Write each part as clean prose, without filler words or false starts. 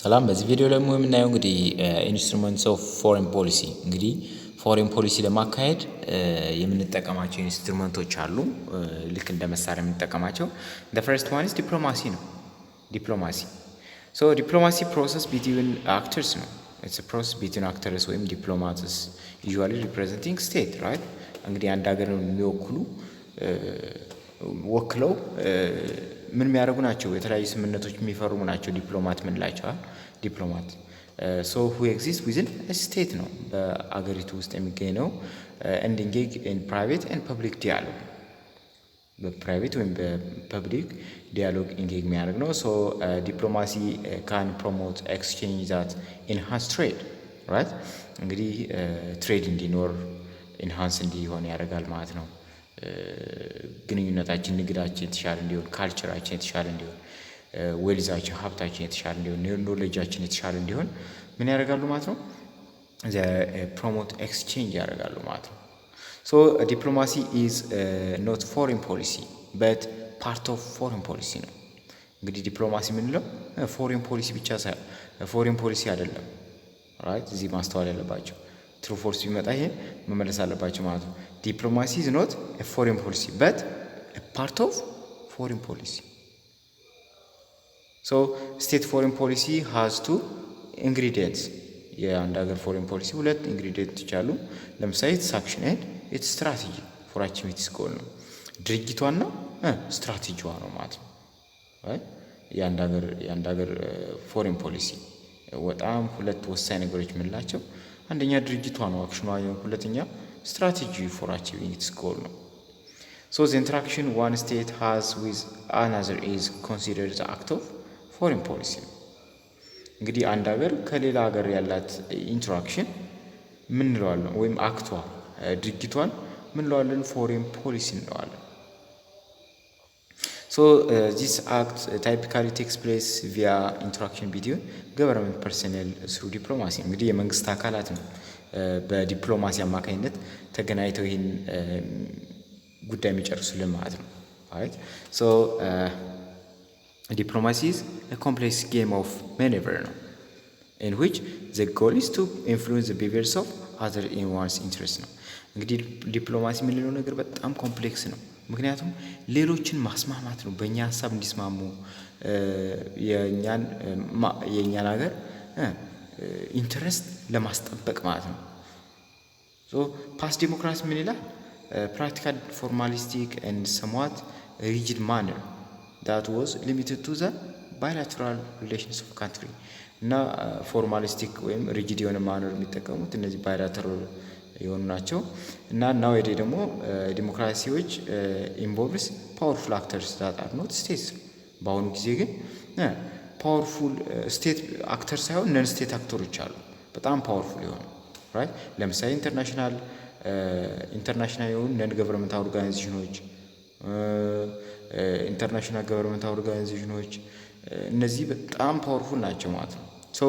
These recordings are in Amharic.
ሰላም በዚህ ቪዲዮ ደግሞ የምናየው እንግዲህ ኢንስትሩመንትስ ኦፍ ፎሬን ፖሊሲ እንግዲህ ፎሬን ፖሊሲ ለማካሄድ የምንጠቀማቸው ኢንስትሩመንቶች አሉ ልክ እንደ መሳሪያ የምንጠቀማቸው the first one is diplomacy ነው diplomacy so diplomacy process between actors ነው it's a process between actors ወይም diplomats usually representing state right እንግዲህ አንድ ሀገር የሚወክሉ ወክለው ምን የሚያደርጉ ናቸው የተለያዩ ስምምነቶች የሚፈርሙ ናቸው ዲፕሎማት ምን ላይቻ ዲፕሎማት so who exists within a state ነው በአገሪቱ ውስጥ የሚገኝ ነው and engage in private and public dialogue በፕራይቬት ወይም በፐብሊክ ዲያሎግ ኢንጌጅ የሚያደርግ ነው so diplomacy can promote exchange that enhance trade right እንግዲህ ትሬድ እንዲኖር ኢንሃንስ እንዲሆን ያደርጋል ማለት ነው ግንኙነታችን ንግዳችን የተሻለ እንዲሆን ካልቸራችን የተሻለ እንዲሆን ዌልዛችን ሀብታችን የተሻለ እንዲሆን ኖሌጃችን የተሻለ እንዲሆን ምን ያደርጋሉ ማለት ነው ፕሮሞት ኤክስቼንጅ ያደርጋሉ ማለት ነው so diplomacy is not foreign policy but part of foreign policy ነው እንግዲህ ዲፕሎማሲ ምንለው ፎሬን ፖሊሲ ብቻ ሳይሆን ፎሬን ፖሊሲ አይደለም right እዚህ ማስተዋል ያለባቸው true force ቢመጣ ይሄ መመለስ አለባቸው ማለት ነው diplomacy is not a foreign policy but a part of foreign policy so state foreign policy has two ingredients የአንድ ሀገር ፎሬን ፖሊሲ ሁለት ኢንግሪዲየንቶች አሉ ለምሳሌ it's action and it's strategy for achieving its goal ነው ድርጊቷና ስትራቴጂዋ ነው ማለት ነው right የአንድ ሀገር ፎሬን ፖሊሲ በጣም ሁለት ወሳኝ ነገሮች ምንላቸው አንደኛ ድርጊቷ ነው አክሽኗ ሁለተኛ strategy for achieving its goal no so the interaction one state has with another is considered the act of foreign policy እንግዲህ አንድ ሀገር ከሌላ ሀገር ያላት ኢንተራክሽን ምን እንለዋለን ወይም አክቷ ድርጊቷን ምን እንለዋለን ፎሬን ፖሊሲ እንለዋለን so this act typically takes place via interaction between government personnel through diplomacy እንግዲህ የመንግስት አካላት ነው በዲፕሎማሲ አማካኝነት ተገናኝተው ይሄን ጉዳይ የሚጨርሱልን ማለት ነው right so diplomacy is a complex game of maneuver no in which the goal is to influence the behaviors of other in one's interest ነው እንግዲህ ዲፕሎማሲ ምንለው ነገር በጣም ኮምፕሌክስ ነው ምክንያቱም ሌሎችን ማስማማት ነው በእኛ ሐሳብ እንዲስማሙ የኛን ሀገር ኢንተረስት ለማስጠበቅ ማለት ነው so past democracy ምን ይላል practical formalistic and somewhat rigid manner that was limited to the bilateral relations of country እና ፎርማሊስቲክ ወይም ሪጂድ የሆነ ማነር የሚጠቀሙት እነዚህ ባይላተራል የሆኑ ናቸው እና ናው ደግሞ ዲሞክራሲዎች ኢንቮልቭስ ፓወርፉል አክተርስ that are not states በአሁኑ ጊዜ ግን ፓወርፉል ስቴት አክተር ሳይሆን ነን ስቴት አክተሮች አሉ በጣም ፓወርፉል የሆኑ right ለምሳሌ ኢንተርናሽናል የሆኑ ነን ገቨርንመንት ኦርጋናይዜሽኖች ኢንተርናሽናል ገቨርንመንት ኦርጋናይዜሽኖች እነዚህ በጣም ፓወርፉል ናቸው ማለት ነው so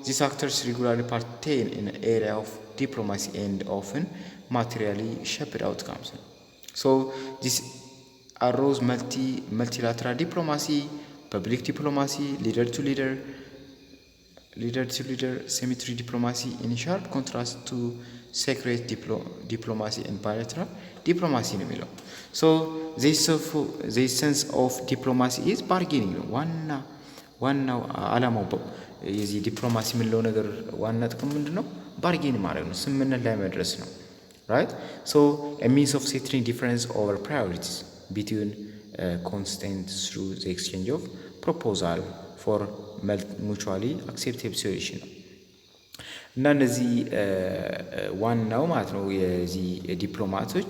these actors regularly partake in an area of diplomacy and often materially shaped outcomes so this arose multilateral diplomacy public diplomacy leader to leader symmetry diplomacy in sharp contrast to secret diplomacy and bilateral diplomacy ነው የሚለው so the sense of diplomacy is bargaining ዋናው ዓላማው የዚህ ዲፕሎማሲ ምንለው ነገር ዋና ጥቅም ምንድነው ባርጌን ማድረግ ነው ስምምነት ላይ መድረስ ነው right so a means of settling difference over priorities between consents through the exchange of proposal for mutually acceptable solution እና እነዚህ ዋናው ማለት ነው የዚህ ዲፕሎማቶች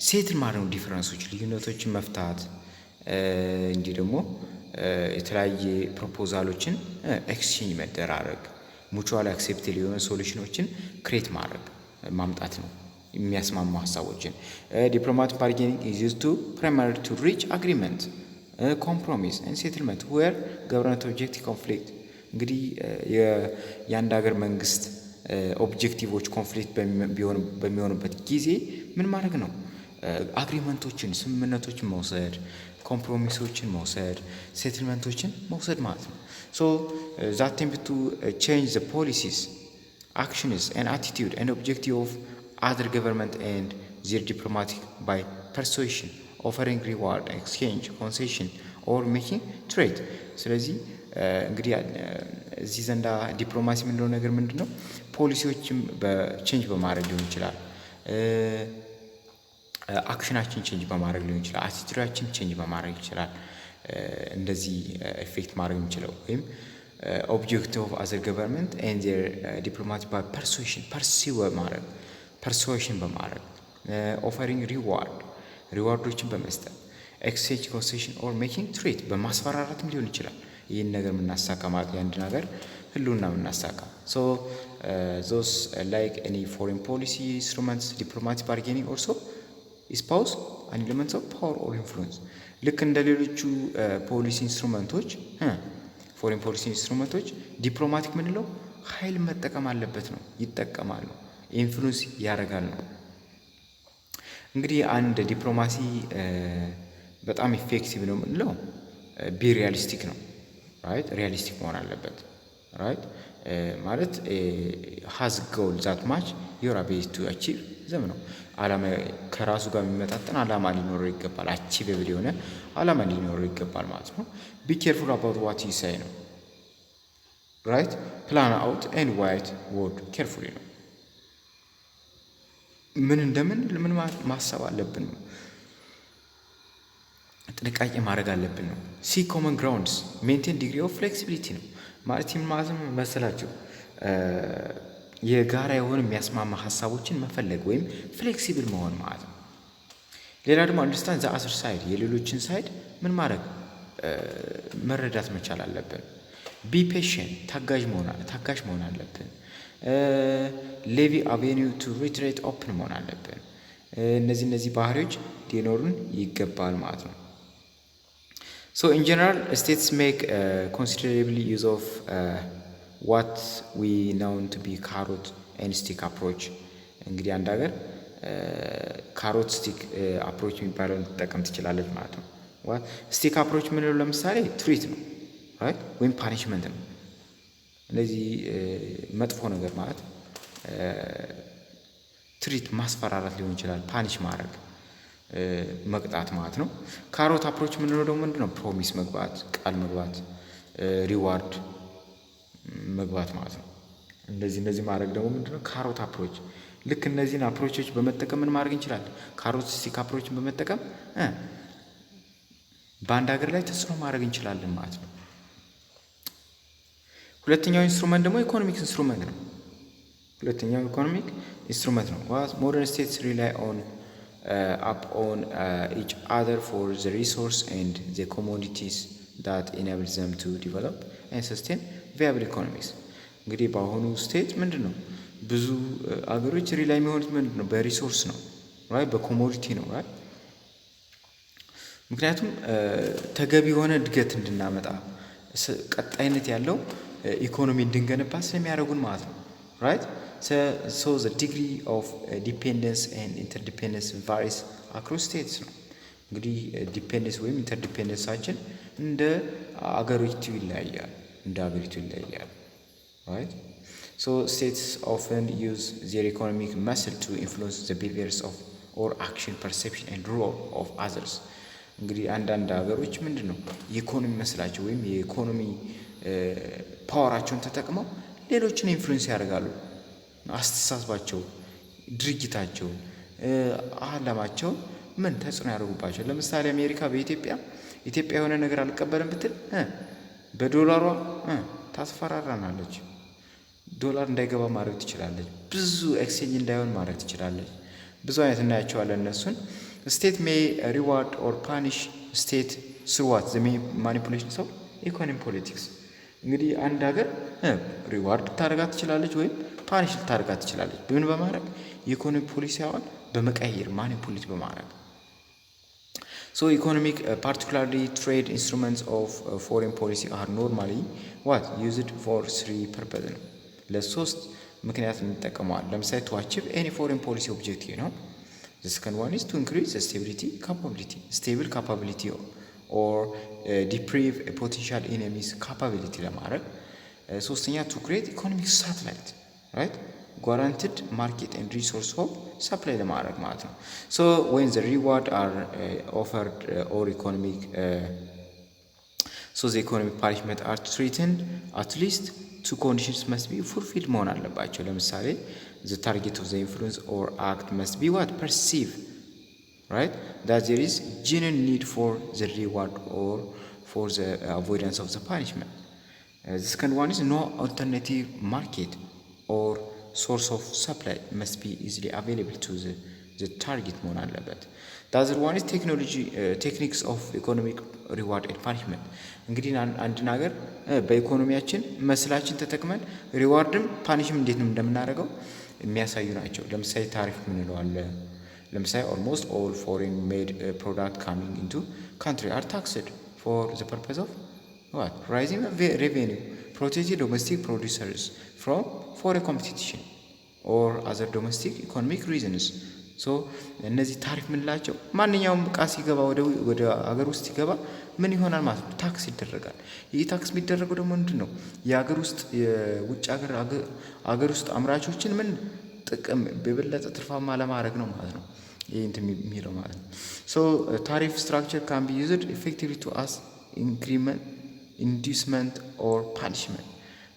ሴትል ማድረግ ዲፈረንሶች ልዩነቶችን መፍታት እንዲህ ደግሞ የተለያየ ፕሮፖዛሎችን ኤክስቼንጅ መደራረግ ሙቹዋል አክሴፕቴብል የሆነ ሶሉሽኖችን ክሬት ማድረግ ማምጣት ነው የሚያስማሙ ሐሳቦችን ዲፕሎማቲክ ባርጌኒንግ is used to primarily to reach agreement compromise and settlement where government objective conflict እንግዲህ የአንድ ሀገር መንግስት ኦብጀክቲቮች ኮንፍሊክት በሚሆኑበት ጊዜ ምን ማድረግ ነው አግሪመንቶችን ስምምነቶችን መውሰድ ኮምፕሮሚሶችን መውሰድ፣ ሴትልመንቶችን መውሰድ ማለት ነው። ሶ ዛት አቴምፕት ቱ ቼንጅ ዘ ፖሊሲስ actions and attitude and objective of other government and their diplomatic by persuasion, offering reward, exchange, concession or making trade። ስለዚህ እንግዲህ እዚህ ዘንዳ ዲፕሎማሲ ምንድነው ነገር ምንድነው ፖሊሲዎችም በቼንጅ በማድረግ ሊሆን ይችላል፣ አክሽናችን ቼንጅ በማድረግ ሊሆን ይችላል፣ አቲቲዩዳችን ቼንጅ በማድረግ ይችላል። እንደዚህ ኢፌክት ማድረግ የሚችለው ወይም objective of other government and their diplomatic by persuasion በማድረግ offering ሪዋርዶችን በመስጠት exchange concession or making trade በማስፈራራትም ሊሆን ይችላል። ይህን ነገር የምናሳካ ማለት የአንድ ነገር ህልውና የምናሳካ so those like any foreign policy instruments diplomatic bargaining also espouse an element of power or influence ልክ እንደ ሌሎቹ ፖሊሲ ኢንስትሩመንቶች ፎሬን ፖሊሲ ኢንስትሩመንቶች ዲፕሎማቲክ ምንለው ኃይል መጠቀም አለበት ነው፣ ይጠቀማሉ፣ ኢንፍሉዌንስ ያደርጋሉ ነው። እንግዲህ አንድ ዲፕሎማሲ በጣም ኢፌክቲቭ ነው ምንለው ቢ ሪያሊስቲክ ነው፣ ራይት ሪያሊስቲክ መሆን አለበት፣ ራይት ማለት ሃዝ ጎል ዛት ማች ዩር አቢሊቲ ቱ አቺቭ ዘም ነው። አላማ ከራሱ ጋር የሚመጣጠን አላማ ሊኖረው ይገባል፣ አቺቬብል የሆነ አላማ ሊኖረው ይገባል ማለት ነው። ቢ ኬርፉል አባውት ዋት ዩ ሴይ ነው፣ ራይት ፕላን አውት ኤንድ ዋይት ወርድ ኬርፉሊ ነው። ምን ምን ማሰብ አለብን ነው፣ ጥንቃቄ ማድረግ አለብን ነው። ሲ ኮመን ግራውንድስ ሜንቴን ዲግሪ ኦፍ ፍሌክሲቢሊቲ ነው ማለት ማለትም መሰላቸው የጋራ የሆነ የሚያስማማ ሀሳቦችን መፈለግ ወይም ፍሌክሲብል መሆን ማለት ነው። ሌላ ደግሞ አንደርስታንድ ዘ አዘር ሳይድ የሌሎችን ሳይድ ምን ማድረግ መረዳት መቻል አለብን። ቢ ፔሽንት ታጋሽ መሆን አለብን። ሌቪ አቬኒው ቱ ሪትሬት ኦፕን መሆን አለብን። እነዚህ ባህሪዎች ሊኖሩን ይገባል ማለት ነው። ሶ ኢን ጀነራል ስቴትስ ሜክ ኮንሲደራብሊ ዩዝ ኦፍ what we known to be carrot and stick approach እንግዲህ አንድ ሀገር ካሮት ስቲክ አፕሮች የሚባለውን ልትጠቀም ትችላለች ማለት ነው። what stick approach ምንለው ለምሳሌ ትሪት ነው ራይት ወይም ፓኒሽመንት ነው። ስለዚህ መጥፎ ነገር ማለት ትሪት ማስፈራራት ሊሆን ይችላል፣ ፓኒሽ ማድረግ መቅጣት ማለት ነው። ካሮት አፕሮች ምንለው ደግሞ ምንድነው ፕሮሚስ መግባት፣ ቃል መግባት፣ ሪዋርድ መግባት ማለት ነው። እንደዚህ ማድረግ ደግሞ ምንድነው ካሮት አፕሮች። ልክ እነዚህን አፕሮቾች በመጠቀም ምን ማድረግ እንችላለን? ካሮት ስቲክ አፕሮችን በመጠቀም በአንድ ሀገር ላይ ተጽዕኖ ማድረግ እንችላለን ማለት ነው። ሁለተኛው ኢንስትሩመንት ደግሞ ኢኮኖሚክ ኢንስትሩመንት ነው። ሞደርን ስቴትስ ሪላይ ኦን each other for the resource and the commodities that enable them to develop and sustain viable economies። እንግዲህ በአሁኑ ስቴት ምንድነው ብዙ አገሮች ሪላይ የሚሆኑት ምንድነው በሪሶርስ ነው፣ ራይት በኮሞዲቲ ነው፣ ራይት ምክንያቱም ተገቢ የሆነ እድገት እንድናመጣ ቀጣይነት ያለው ኢኮኖሚ እንድንገነባ ስለሚያደርጉን ማለት ነው፣ ራይት so the degree of dependence and interdependence varies across states ነው። እንግዲህ ዲፔንደንስ ወይም ኢንተርዲፔንደንሳችን እንደ አገሪቱ ይለያያል፣ right? So states often use their economic muscle to influence the behaviors of or action, perception and role of others። እንግዲህ አንዳንድ ሀገሮች ምንድነው የኢኮኖሚ መስላቸው ወይም የኢኮኖሚ ፓወራቸውን ተጠቅመው ሌሎችን ኢንፍሉዌንስ ያደርጋሉ። አስተሳሰባቸው፣ ድርጅታቸው፣ አላማቸው ምን ተጽዕኖ ያደርጉባቸው። ለምሳሌ አሜሪካ በኢትዮጵያ የሆነ ነገር አልቀበልም ብትል በዶላሯ ታስፈራራናለች። ዶላር እንዳይገባ ማድረግ ትችላለች። ብዙ ኤክስቼንጅ እንዳይሆን ማድረግ ትችላለች። ብዙ አይነት እናያቸዋለን እነሱን። ስቴት ሜይ ሪዋርድ ኦር ፓኒሽ ስቴት ስዋት ዘ ማኒፑሌሽን ኦፍ ኢኮኖሚ ፖለቲክስ። እንግዲህ አንድ ሀገር ሪዋርድ ልታደርጋት ትችላለች ወይም ፓኒሽ ልታደርጋት ትችላለች። ምን በማድረግ የኢኮኖሚ ፖሊሲዋን በመቀየር ማኒፑሌት በማድረግ። So economic particularly trade instruments of foreign policy are normally used for three purposes ነው። ለሶስት ምክንያት እንጠቀመዋለን። ለምሳሌ to achieve any foreign policy objective ነው። The second one is to increase the stable capability or deprive a potential enemies capability ለማድረግ ሶስተኛ to create economic satellite right guaranteed market and resource of supply ለማድረግ ማለት ነው so when the reward are offered or economic so the economic punishment are threatened at least two conditions must be fulfilled መሆን አለባቸው ለምሳሌ the target of the influence or act must be what perceive right that there is genuine need for the reward or for the avoidance of the punishment the second one is no alternative market or source of supply must be easily available to the target መሆን አለበት the other one is techniques of economic reward and punishment እንግዲህ አንድ ነገር በኢኮኖሚያችን መስላችን ተጠቅመን ሪዋርድም ፓኒሽም እንዴት ነው እንደምናደርገው የሚያሳዩ ናቸው ለምሳሌ ታሪፍ ምን ይለዋል ለምሳሌ almost all foreign made product coming into country are taxed for the purpose of what rising revenue protecting domestic producers from foreign competition or other domestic economic reasons so እነዚህ ታሪፍ ምንላቸው ማንኛውም ዕቃ ሲገባ ወደ ሀገር ውስጥ ሲገባ ምን ይሆናል ማለት ነው ታክስ ይደረጋል ይህ ታክስ የሚደረገው ደግሞ ምንድነው የሀገር ውስጥ የውጭ ሀገር ውስጥ አምራቾችን ምን ጥቅም በበለጠ ትርፋማ ለማድረግ ነው ማለት ነው ይሄ እንትን የሚለው ማለት ነው so tariff structure can be used effectively to as increment inducement or punishment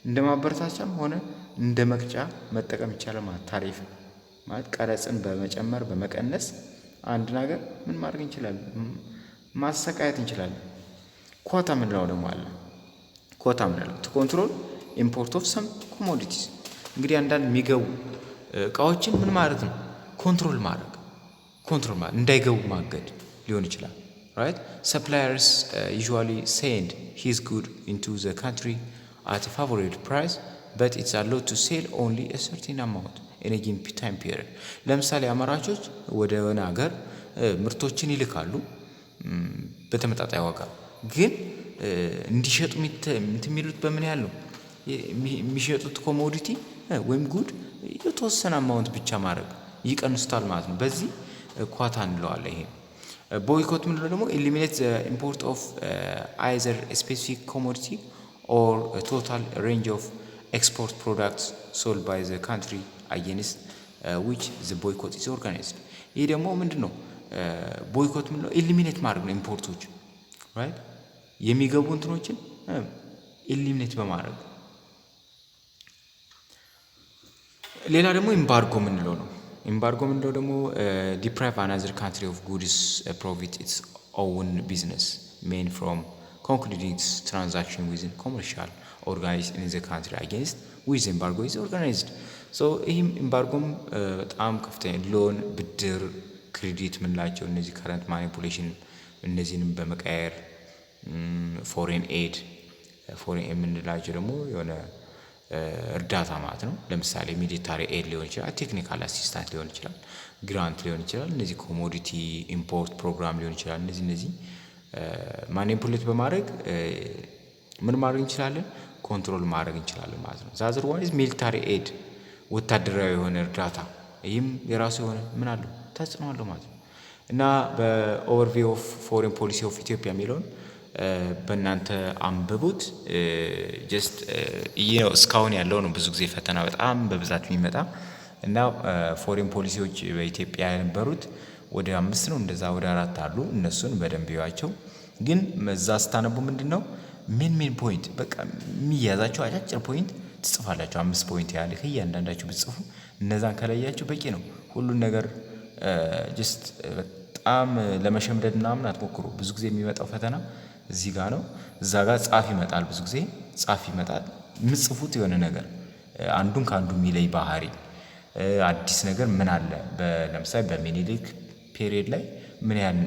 እንደ ማበረታቻም ሆነ እንደ መቅጫ መጠቀም ይቻላል ማለት ታሪፍ ማለት ቀረጽን በመጨመር በመቀነስ አንድ ነገር ምን ማድረግ እንችላለን ማሰቃየት እንችላለን ኳታ ምንለው ደግሞ አለ ኳታ ምንለው to control import of some commodities እንግዲህ አንዳንድ የሚገቡ እቃዎችን ምን ማለት ነው ኮንትሮል ማድረግ እንዳይገቡ ማገድ ሊሆን ይችላል right suppliers usually send his good into the country at a favorable price but it's allowed to sell only a certain amount in a given time period ለምሳሌ አመራቾች ወደ ሆነ ሀገር ምርቶችን ይልካሉ በተመጣጣኝ ዋጋ ግን እንዲሸጡ የሚሉት በምን ያህል ነው የሚሸጡት ኮሞዲቲ ወይም ጉድ የተወሰነ አማውንት ብቻ ማድረግ ይቀንሱታል ማለት ነው በዚህ ኳታ እንለዋለን ይሄ ቦይኮት ምንድነው ደግሞ eliminate the import of either a specific commodity or a total range of export products sold by the country against which the boycott is organized ይሄ ደግሞ ምንድነው ቦይኮት ምንድነው eliminate ማድረግ ነው ኢምፖርቶች right የሚገቡ እንትኖችን eliminate በማድረግ ሌላ ደግሞ ኤምባርጎ ምንለው ነው ኤምባርጎ ምንለው ደግሞ deprive another country of goods profit its own business main from concluding its transaction within commercial organized in the country against which embargo is organized so ይህም ኤምባርጎም በጣም ከፍተኛ ሎን ብድር ክሬዲት ምንላቸው እነዚህ current manipulation እነዚህንም በመቀየር foreign aid ምንላቸው ደግሞ የሆነ እርዳታ ማለት ነው ለምሳሌ ሚሊታሪ ኤድ ሊሆን ይችላል ቴክኒካል አሲስታንት ሊሆን ይችላል ግራንት ሊሆን ይችላል እነዚህ ኮሞዲቲ ኢምፖርት ፕሮግራም ሊሆን ይችላል እነዚህ ማኒፑሌት በማድረግ ምን ማድረግ እንችላለን ኮንትሮል ማድረግ እንችላለን ማለት ነው ዛዘር ዋን ኢዝ ሚሊታሪ ኤድ ወታደራዊ የሆነ እርዳታ ይህም የራሱ የሆነ ምን አለው ተጽዕኖ አለው ማለት ነው እና በኦቨርቪው ኦፍ ፎሬን ፖሊሲ ኦፍ ኢትዮጵያ የሚለውን በእናንተ አንብቡት ጀስት ይሄ ነው እስካሁን ያለው ነው ብዙ ጊዜ ፈተና በጣም በብዛት የሚመጣ እና ፎሬን ፖሊሲዎች በኢትዮጵያ የነበሩት ወደ 5 ነው እንደዛ ወደ 4 አሉ እነሱን በደንብ ይዋቸው ግን መዛ ስታነቡ ምንድነው ሜን ፖይንት በቃ የሚያዛቸው አጫጭር ፖይንት ትጽፋላችሁ 5 ፖይንት ያለ ከእያንዳንዳችሁ ብትጽፉ እነዛን ከለያችሁ በቂ ነው ሁሉን ነገር ጀስት በጣም ለመሸምደድ ምናምን አትሞክሩ ብዙ ጊዜ የሚመጣው ፈተና እዚህ ጋር ነው እዛ ጋር ጻፍ ይመጣል ብዙ ጊዜ ጻፍ ይመጣል ምጽፉት የሆነ ነገር አንዱን ካንዱ ሚለይ ባህሪ አዲስ ነገር ምን አለ ለምሳሌ በሚኒሊክ ፔሪየድ ላይ ምን ያን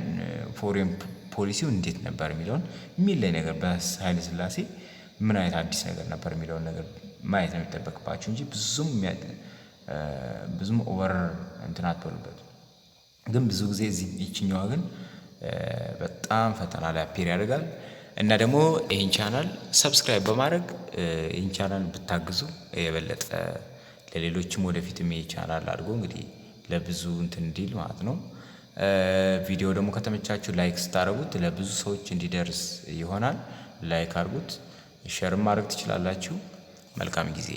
ፎሬን ፖሊሲው እንዴት ነበር የሚለውን ሚለይ ነገር በኃይለ ሥላሴ ምን አይነት አዲስ ነገር ነበር የሚለውን ነገር ማየት ነው የሚጠበቅባችሁ እንጂ ብዙም ኦቨር እንትን አትበሉበት ግን ብዙ ጊዜ እዚህ ይችኛው ግን በጣም ፈተና ላይ አፒር ያደርጋል እና ደግሞ ይሄን ቻናል ሰብስክራይብ በማድረግ ይሄን ቻናል ብታግዙ የበለጠ ለሌሎችም ወደፊት ይሄ ቻናል አድርጎ እንግዲህ ለብዙ እንትን እንዲል ማለት ነው ቪዲዮ ደግሞ ከተመቻችሁ ላይክ ስታደርጉት ለብዙ ሰዎች እንዲደርስ ይሆናል። ላይክ አድርጉት፣ ሼርም ማድረግ ትችላላችሁ። መልካም ጊዜ